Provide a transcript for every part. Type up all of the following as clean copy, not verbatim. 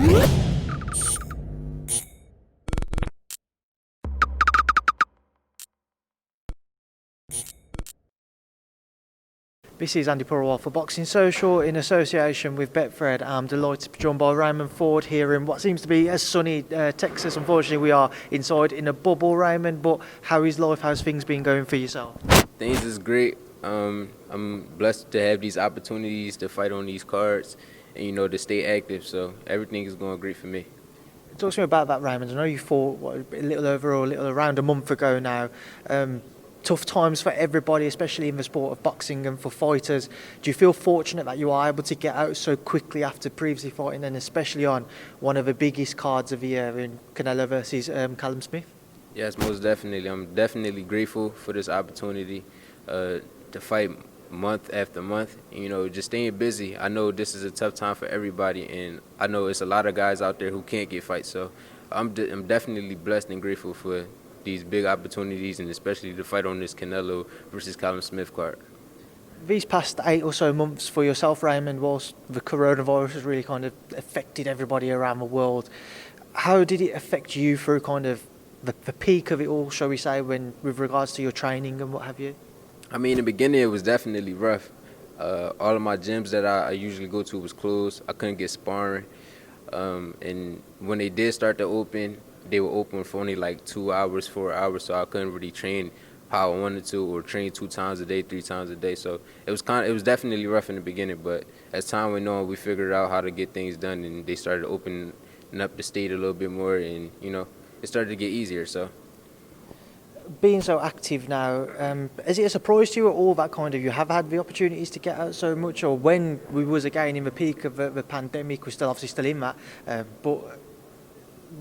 This is Andi Purewal for Boxing Social in association with Betfred. I'm delighted to be joined by Raymond Ford here in what seems to be a sunny Texas. Unfortunately, we are inside in a bubble, Raymond, but how is life? How's things been going for yourself? Things is great. I'm blessed to have these opportunities to fight on these cards and, to stay active. So everything is going great for me. Talk to me about that, Raymond. I know you fought a little around a month ago now. Tough times for everybody, especially in the sport of boxing and for fighters. Do you feel fortunate that you are able to get out so quickly after previously fighting, and especially on one of the biggest cards of the year in Canelo versus Canelo Smith? Yes, most definitely. I'm definitely grateful for this opportunity to fight month after month. Just staying busy. I know this is a tough time for everybody, and I know it's a lot of guys out there who can't get fights. So I'm definitely blessed and grateful for these big opportunities, and especially to fight on this Canelo versus Canelo Smith card. These past 8 or so months for yourself, Raymond, whilst the coronavirus has really kind of affected everybody around the world, how did it affect you through kind of the peak of it all, shall we say, with regards to your training and what have you? I mean, in the beginning, it was definitely rough. All of my gyms that I usually go to was closed. I couldn't get sparring. And when they did start to open, they were open for only like 2 hours, 4 hours, so I couldn't really train how I wanted to, or train 2 times a day, 3 times a day. So it was definitely rough in the beginning, but as time went on, we figured out how to get things done, and they started opening up the state a little bit more, and it started to get easier. So being so active now, is it a surprise to you at all that kind of you have had the opportunities to get out so much, or when we was again in the peak of the pandemic, we're still in that, but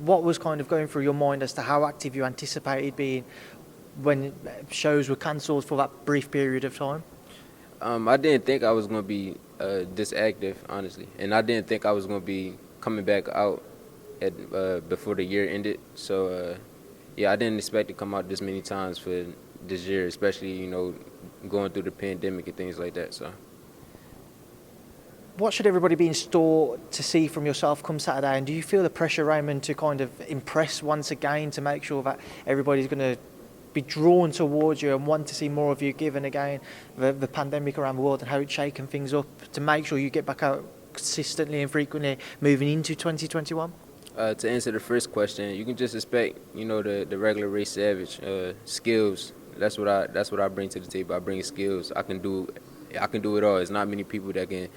what was kind of going through your mind as to how active you anticipated being when shows were cancelled for that brief period of time? I didn't think I was going to be this active, honestly, and I didn't think I was going to be coming back out before the year ended. So yeah, I didn't expect to come out this many times for this year, especially going through the pandemic and things like that. So what should everybody be in store to see from yourself come Saturday? And do you feel the pressure, Raymond, to kind of impress once again, to make sure that everybody's going to be drawn towards you and want to see more of you, given again the pandemic around the world and how it's shaking things up, to make sure you get back out consistently and frequently moving into 2021? To answer the first question, you can just expect, the regular Ray Savage skills. That's what I bring to the table. I bring skills. I can do it all. There's not many people that can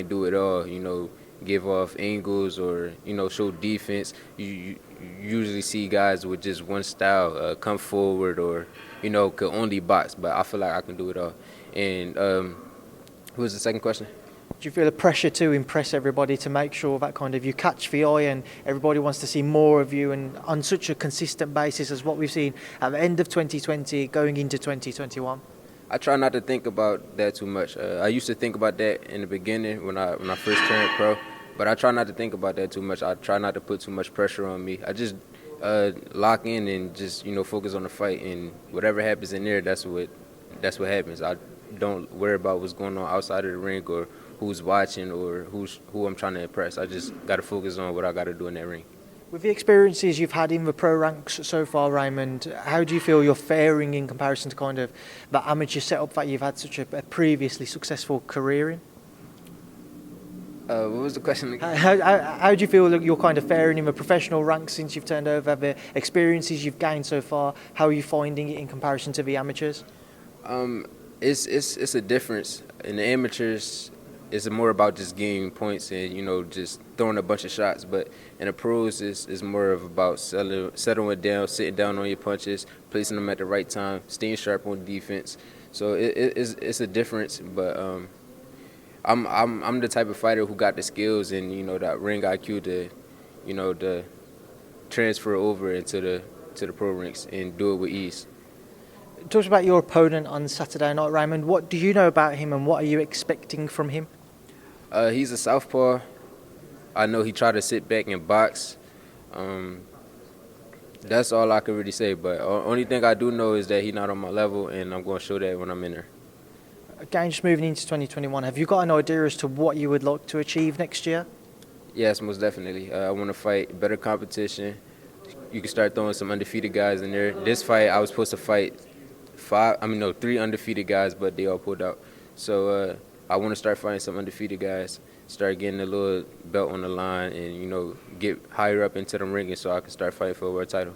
do it all. Give off angles or show defense. You usually see guys with just one style, come forward or could only box. But I feel like I can do it all. And what was the second question? Do you feel the pressure to impress everybody, to make sure that kind of you catch the eye and everybody wants to see more of you, and on such a consistent basis as what we've seen at the end of 2020 going into 2021? I try not to think about that too much. I used to think about that in the beginning when I first turned pro, but I try not to think about that too much. I try not to put too much pressure on me. I just lock in and just focus on the fight, and whatever happens in there, that's what happens. I don't worry about what's going on outside of the ring or who's watching or who I'm trying to impress. I just got to focus on what I got to do in that ring. With the experiences you've had in the pro ranks so far, Raymond, how do you feel you're faring in comparison to kind of the amateur setup that you've had such a previously successful career in? What was the question again? How do you feel you're kind of faring in the professional ranks since you've turned over, the experiences you've gained so far? How are you finding it in comparison to the amateurs? It's a difference. In the amateurs, it's more about just gaining points and just throwing a bunch of shots. But in the pros, it's more about settling down, sitting down on your punches, placing them at the right time, staying sharp on defense. So it's a difference. But I'm the type of fighter who got the skills and that ring IQ to transfer over into the pro ranks and do it with ease. Talk about your opponent on Saturday night, Raymond. What do you know about him and what are you expecting from him? He's a southpaw. I know he tried to sit back and box. That's all I can really say. But only thing I do know is that he's not on my level, and I'm going to show that when I'm in there. Again, just moving into 2021, have you got an idea as to what you would like to achieve next year? Yes, most definitely. I want to fight better competition. You can start throwing some undefeated guys in there. This fight, I was supposed to fight three undefeated guys, but they all pulled out. So I want to start fighting some undefeated guys, start getting a little belt on the line, and get higher up into the ring, so I can start fighting for a world title.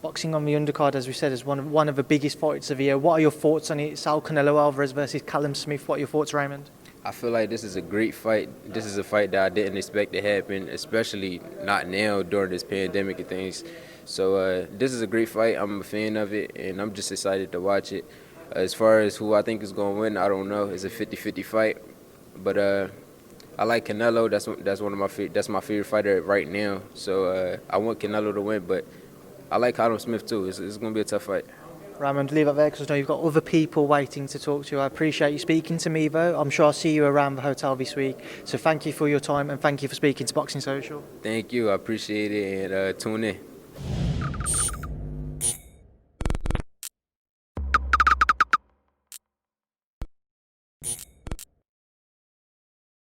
Boxing on the undercard, as we said, is one of the biggest fights of the year. What are your thoughts on it? Saul Canelo Alvarez versus Callum Smith. What are your thoughts, Raymond? I feel like this is a great fight. This is a fight that I didn't expect to happen, especially not now during this pandemic and things. So this is a great fight. I'm a fan of it, and I'm just excited to watch it. As far as who I think is going to win, I don't know. It's a 50-50 fight, but I like Canelo. That's my favorite fighter right now. So I want Canelo to win, but I like Canelo Smith too. It's going to be a tough fight. Raymond, leave it there because I know you've got other people waiting to talk to you. I appreciate you speaking to me, though. I'm sure I'll see you around the hotel this week. So thank you for your time and thank you for speaking to Boxing Social. Thank you. I appreciate it, and tune in.